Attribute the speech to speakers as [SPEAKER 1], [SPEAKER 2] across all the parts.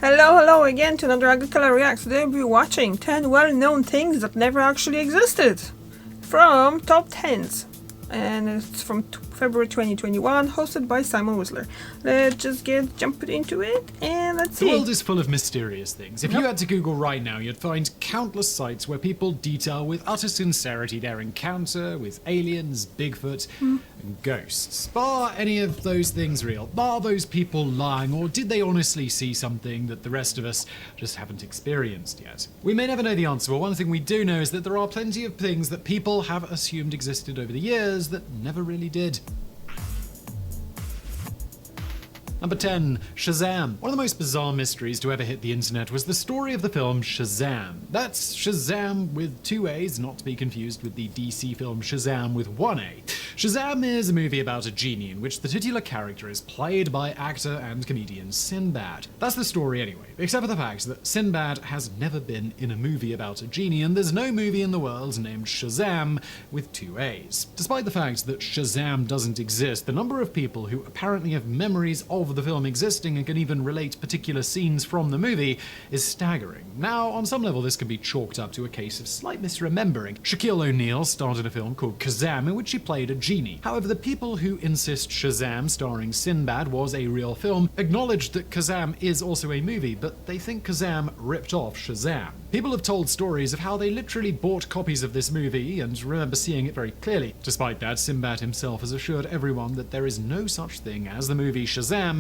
[SPEAKER 1] Hello again to another Agricola Reacts. Today we'll be watching 10 well-known things that never actually existed from Top 10s. And it's from February 2021, hosted by Simon Whistler. Let's just jump into it and let's see.
[SPEAKER 2] The world is full of mysterious things. If you had to Google right now, you'd find countless sites where people detail with utter sincerity their encounter with aliens, Bigfoot, and ghosts. Are any of those things real? Are those people lying, or did they honestly see something that the rest of us just haven't experienced yet? We may never know the answer, but one thing we do know is that there are plenty of things that people have assumed existed over the years that never really did. Number 10. Shazam. One of the most bizarre mysteries to ever hit the internet was the story of the film Shazam. That's Shazam with 2 A's, not to be confused with the DC film Shazam with 1 A. Shazam is a movie about a genie in which the titular character is played by actor and comedian Sinbad. That's the story anyway, except for the fact that Sinbad has never been in a movie about a genie, and there's no movie in the world named Shazam with 2 A's. Despite the fact that Shazam doesn't exist, the number of people who apparently have memories of the film existing and can even relate particular scenes from the movie is staggering. Now, on some level this can be chalked up to a case of slight misremembering. Shaquille O'Neal starred in a film called Kazam in which he played a genie. However, the people who insist Shazam starring Sinbad was a real film acknowledge that Kazam is also a movie, but they think Kazam ripped off Shazam. People have told stories of how they literally bought copies of this movie and remember seeing it very clearly. Despite that, Sinbad himself has assured everyone that there is no such thing as the movie Shazam,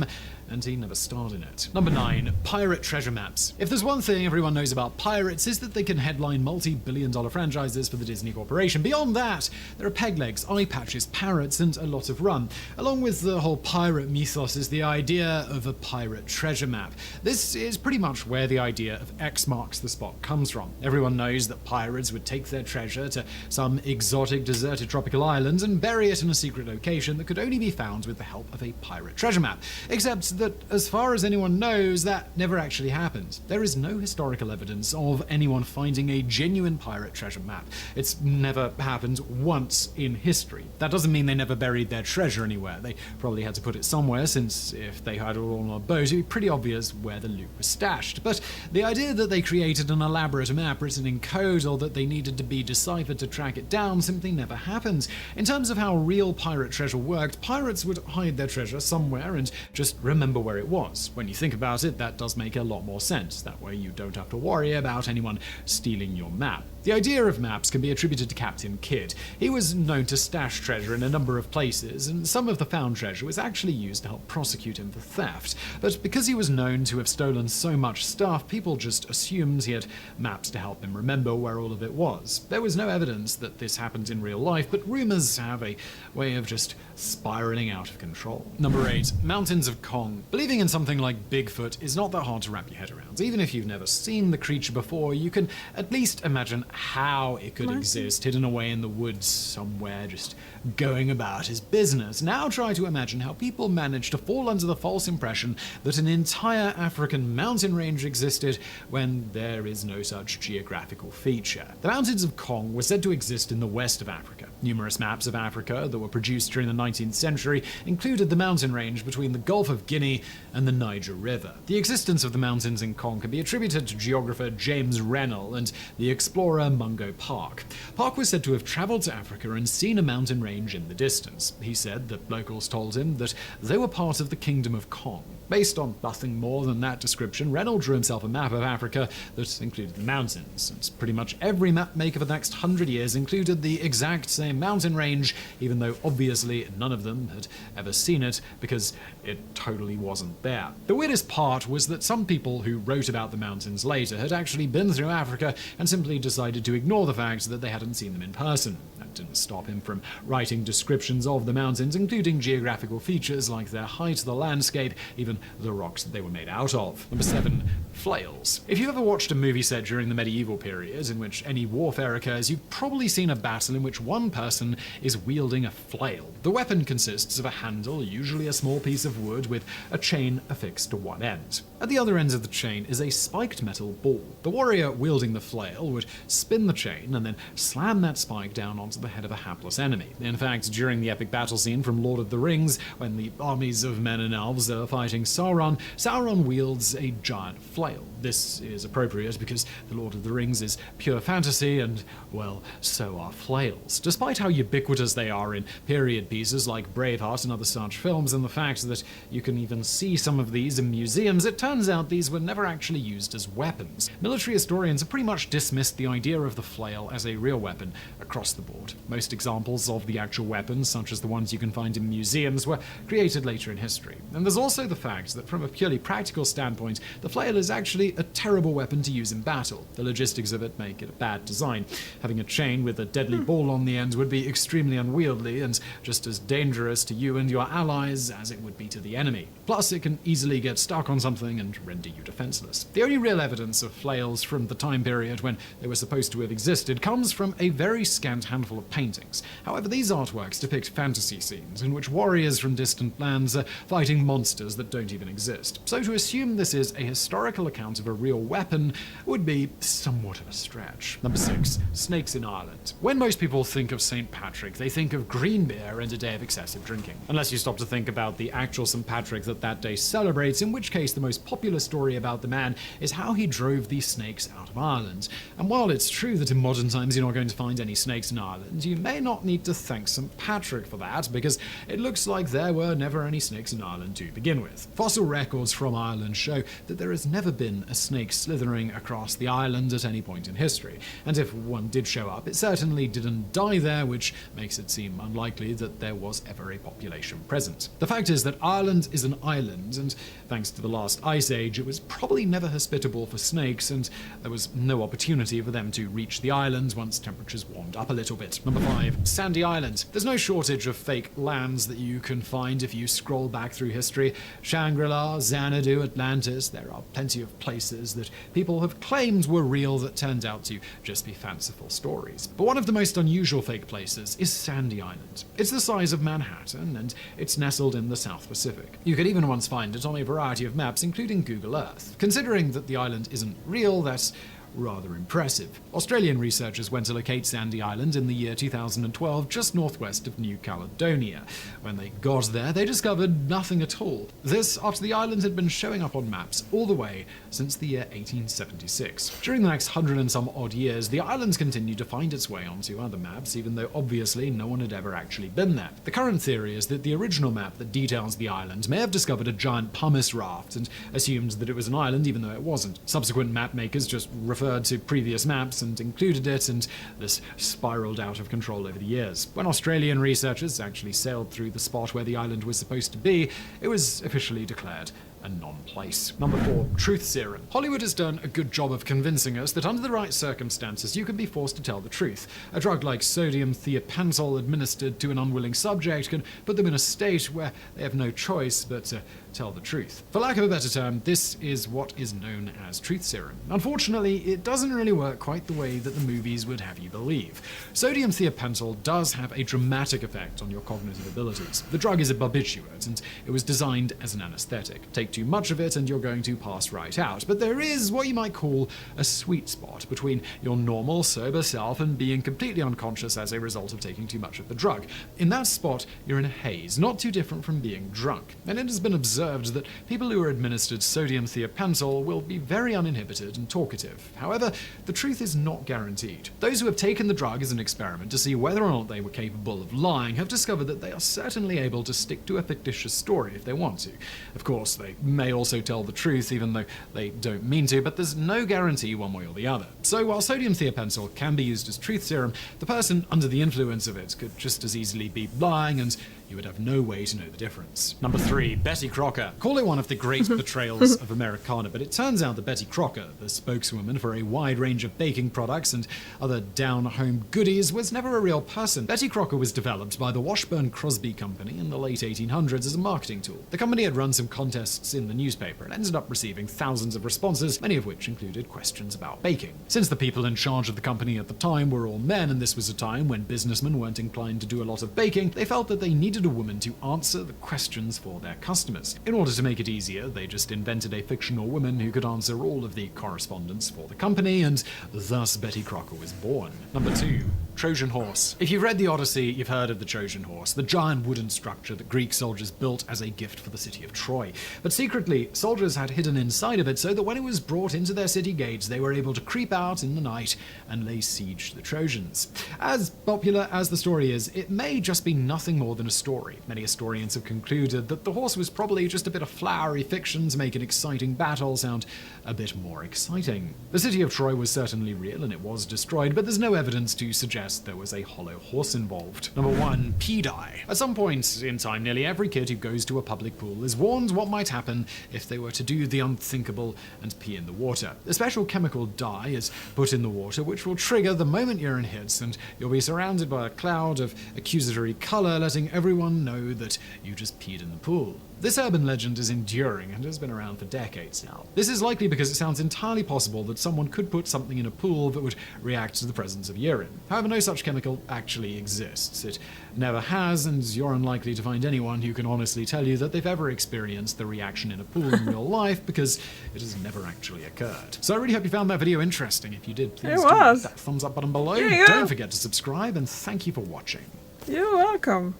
[SPEAKER 2] and he never starred in it. Number 9. Pirate treasure maps. If there's one thing everyone knows about pirates, is that they can headline multi-billion-dollar franchises for the Disney Corporation. Beyond that, there are peg legs, eye patches, parrots, and a lot of rum. Along with the whole pirate mythos is the idea of a pirate treasure map. This is pretty much where the idea of X marks the spot comes from. Everyone knows that pirates would take their treasure to some exotic, deserted tropical island and bury it in a secret location that could only be found with the help of a pirate treasure map. Except that, as far as anyone knows, that never actually happened. There is no historical evidence of anyone finding a genuine pirate treasure map. It's never happened once in history. That doesn't mean they never buried their treasure anywhere. They probably had to put it somewhere, since if they had it all on a boat, it'd be pretty obvious where the loot was stashed. But the idea that they created an elaborate map written in code, or that they needed to be deciphered to track it down, simply never happened. In terms of how real pirate treasure worked, pirates would hide their treasure somewhere and just remember where it was. When you think about it, that does make a lot more sense. That way you don't have to worry about anyone stealing your map. The idea of maps can be attributed to Captain Kidd. He was known to stash treasure in a number of places, and some of the found treasure was actually used to help prosecute him for theft. But because he was known to have stolen so much stuff, people just assumed he had maps to help him remember where all of it was. There was no evidence that this happened in real life, but rumors have a way of just spiraling out of control. Number 8. Mountains of Kong. Believing in something like Bigfoot is not that hard to wrap your head around. Even if you've never seen the creature before, you can at least imagine how it could exist hidden away in the woods somewhere, just going about his business. Now try to imagine how people managed to fall under the false impression that an entire African mountain range existed when there is no such geographical feature. The mountains of Kong were said to exist in the west of Africa. Numerous maps of Africa that were produced during the 19th century included the mountain range between the Gulf of Guinea and the Niger River. The existence of the mountains in Kong can be attributed to geographer James Rennell and the explorer Mungo Park. Park was said to have traveled to Africa and seen a mountain range in the distance. He said that locals told him that they were part of the Kingdom of Kong. Based on nothing more than that description, Rennell drew himself a map of Africa that included the mountains, and pretty much every map maker for the next 100 years included the exact same mountain range, even though obviously none of them had ever seen it because it totally wasn't there. The weirdest part was that some people who wrote about the mountains later had actually been through Africa and simply decided to ignore the fact that they hadn't seen them in person. That didn't stop him from writing descriptions of the mountains, including geographical features like their height, the landscape, even the rocks that they were made out of. Number 7. flails. If you've ever watched a movie set during the medieval period in which any warfare occurs, you've probably seen a battle in which one person is wielding a flail. The weapon consists of a handle, usually a small piece of wood, with a chain affixed to one end. At the other end of the chain is a spiked metal ball. The warrior wielding the flail would spin the chain and then slam that spike down onto the head of a hapless enemy. In fact, during the epic battle scene from Lord of the Rings, when the armies of men and elves are fighting Sauron, Sauron wields a giant flail. This is appropriate because the Lord of the Rings is pure fantasy and, well, so are flails. Despite how ubiquitous they are in period pieces like Braveheart and other such films, and the fact that you can even see some of these in museums, it turns out these were never actually used as weapons. Military historians have pretty much dismissed the idea of the flail as a real weapon across the board. Most examples of the actual weapons, such as the ones you can find in museums, were created later in history. And there's also the fact that from a purely practical standpoint, the flail is actually a terrible weapon to use in battle. The logistics of it make it a bad design. Having a chain with a deadly ball on the end would be extremely unwieldy and just as dangerous to you and your allies as it would be to the enemy. Plus, it can easily get stuck on something and render you defenseless. The only real evidence of flails from the time period when they were supposed to have existed comes from a very scant handful of paintings. However, these artworks depict fantasy scenes in which warriors from distant lands are fighting monsters that don't even exist. So to assume this is a historical account of a real weapon would be somewhat of a stretch. Number 6. Snakes in Ireland. When most people think of St. Patrick, they think of green beer and a day of excessive drinking. Unless you stop to think about the actual St. Patrick that day celebrates, in which case the most popular story about the man is how he drove these snakes out of Ireland. And while it's true that in modern times you're not going to find any snakes in Ireland, you may not need to thank St. Patrick for that, because it looks like there were never any snakes in Ireland to begin with. Fossil records from Ireland show that there has never been a snake slithering across the island at any point in history, and if one did show up, it certainly didn't die there, which makes it seem unlikely that there was ever a population present. The fact is that Ireland is an island, and thanks to the last ice age, it was probably never hospitable for snakes, and there was no opportunity for them to reach the island once temperatures warmed up a little bit. Number 5. Sandy Island. There's no shortage of fake lands that you can find if you scroll back through history. Shangri-La, Xanadu, Atlantis, there are plenty of places that people have claimed were real that turned out to just be fanciful stories. But one of the most unusual fake places is Sandy Island. It's the size of Manhattan, and it's nestled in the South Pacific. You could even once find it on a variety of maps, including Google Earth. Considering that the island isn't real, that's rather impressive. Australian researchers went to locate Sandy Island in the year 2012, just northwest of New Caledonia. When they got there, they discovered nothing at all. This after the island had been showing up on maps all the way since the year 1876. During the next 100 and some odd years, the island continued to find its way onto other maps, even though obviously no one had ever actually been there. The current theory is that the original map that details the island may have discovered a giant pumice raft and assumed that it was an island even though it wasn't. Subsequent map makers just referred to previous maps and included it, and this spiraled out of control over the years. When Australian researchers actually sailed through the spot where the island was supposed to be, it was officially declared a non-place. Number 4. Truth serum. Hollywood has done a good job of convincing us that under the right circumstances you can be forced to tell the truth. A drug like sodium thiopental administered to an unwilling subject can put them in a state where they have no choice but to tell the truth. For lack of a better term, this is what is known as truth serum. Unfortunately, it doesn't really work quite the way that the movies would have you believe. Sodium thiopental does have a dramatic effect on your cognitive abilities. The drug is a barbiturate, and it was designed as an anesthetic. Take too much of it and you're going to pass right out. But there is what you might call a sweet spot between your normal, sober self and being completely unconscious as a result of taking too much of the drug. In that spot, you're in a haze, not too different from being drunk. And it has been observed that people who are administered sodium thiopental will be very uninhibited and talkative. However, the truth is not guaranteed. Those who have taken the drug as an experiment to see whether or not they were capable of lying have discovered that they are certainly able to stick to a fictitious story if they want to. Of course, they may also tell the truth even though they don't mean to, but there's no guarantee one way or the other. So while sodium thiopental can be used as truth serum, the person under the influence of it could just as easily be lying, and you would have no way to know the difference. Number 3, Betty Crocker. Call it one of the great betrayals of Americana, but it turns out that Betty Crocker, the spokeswoman for a wide range of baking products and other down-home goodies, was never a real person. Betty Crocker was developed by the Washburn Crosby Company in the late 1800s as a marketing tool. The company had run some contests in the newspaper and ended up receiving thousands of responses, many of which included questions about baking. Since the people in charge of the company at the time were all men, and this was a time when businessmen weren't inclined to do a lot of baking, they felt that they needed a woman to answer the questions for their customers. In order to make it easier, they just invented a fictional woman who could answer all of the correspondence for the company, and thus Betty Crocker was born. Number 2. Trojan Horse. If you've read the Odyssey, you've heard of the Trojan Horse, the giant wooden structure that Greek soldiers built as a gift for the city of Troy. But secretly, soldiers had hidden inside of it so that when it was brought into their city gates, they were able to creep out in the night and lay siege to the Trojans. As popular as the story is, it may just be nothing more than a story. Many historians have concluded that the horse was probably just a bit of flowery fiction to make an exciting battle sound a bit more exciting. The city of Troy was certainly real and it was destroyed, but there's no evidence to suggest there was a hollow horse involved. Number 1, pee dye. At some point in time, nearly every kid who goes to a public pool is warned what might happen if they were to do the unthinkable and pee in the water. A special chemical dye is put in the water which will trigger the moment urine hits, and you'll be surrounded by a cloud of accusatory color, letting everyone know that you just peed in the pool. This urban legend is enduring and has been around for decades now. This is likely because it sounds entirely possible that someone could put something in a pool that would react to the presence of urine. However, no such chemical actually exists. It never has, and you're unlikely to find anyone who can honestly tell you that they've ever experienced the reaction in a pool in real life, because it has never actually occurred. So I really hope you found that video interesting. If you did, please hit that thumbs up button below. Don't forget to subscribe, and thank you for watching.
[SPEAKER 1] You're welcome.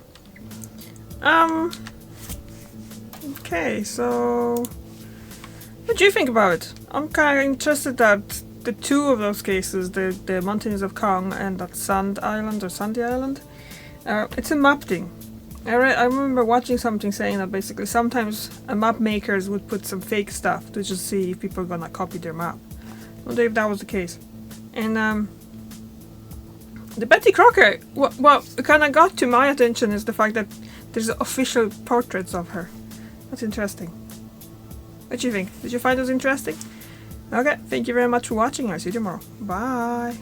[SPEAKER 1] Okay, so what do you think about it? I'm kind of interested that the two of those cases, the Mountains of Kong and that Sand Island or Sandy Island, it's a map thing. I remember watching something saying that basically sometimes map makers would put some fake stuff to just see if people are gonna copy their map. I wonder if that was the case. And the Betty Crocker, what kind of got to my attention is the fact that there's official portraits of her. That's interesting. What do you think? Did you find those interesting? Okay, thank you very much for watching. I'll see you tomorrow. Bye.